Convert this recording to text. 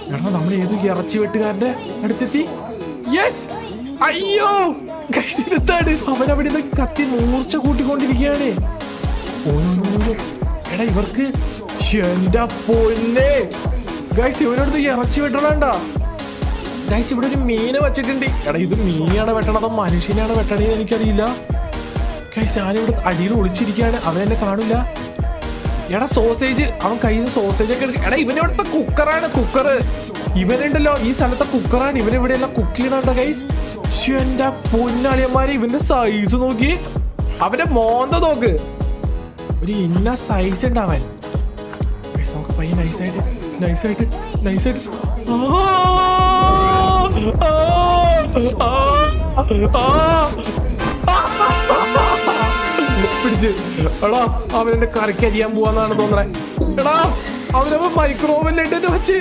എടാ നമ്മൾ ഏത് ഇറച്ചി വെട്ടുകാരന്റെ അടുത്തെത്തി. യെസ്. അയ്യോ ഇതെന്താണ്? അവനവിടെ നിന്ന് കത്തി മൂർച്ച കൂട്ടിക്കൊണ്ടിരിക്കുകയാണ്. എടാ ഇവർക്ക് എന്റെ പൊന്നെ ഗൈസ് ഇവനടുത്ത് ഇറച്ചി വെട്ടണണ്ട. ഗൈസ് ഇവിടെ ഒരു മീനെ വെച്ചിട്ടുണ്ട്. എടാ ഇത് മീനാണ് വെട്ടണതോ മനുഷ്യനാണ് വെട്ടണേന്ന് എനിക്കറിയില്ല. ഗൈസ് ഞാനിവിടെ അടിയിൽ ഒളിച്ചിരിക്കുകയാണ്. അവനെന്നെ കാണില്ല. എടാ സോസേജ് അവൻ കയ്യിൽ നിന്ന് സോസേജ് ഒക്കെ എടുക്കും. എടാ ഇവനിവിടുത്തെ കുക്കറാണ്. കുക്കർ ഇവനുണ്ടല്ലോ ഈ സ്ഥലത്തെ കുക്കറാണ്. ഇവനിവിടെ എല്ലാം കുക്ക് ചെയ്യണുണ്ടോ ഗൈസ്? എന്റെ പൊന്നാളിയന്മാരെ ഇവന്റെ സൈസ് നോക്കി. അവന്റെ മോന്ത നോക്ക്. ഒരു ഇന്ന സൈസ് ഉണ്ട് അവൻ. നമുക്ക് പയ്യെ നൈസായിട്ട് പിടിച്ച്. എടാ അവനെന്റെ കറിക്ക് അരിയാൻ പോവാന്നാണ് തോന്നണേ. എടാ അവനവൻ മൈക്രോവേവിലിട്ട് വെച്ച്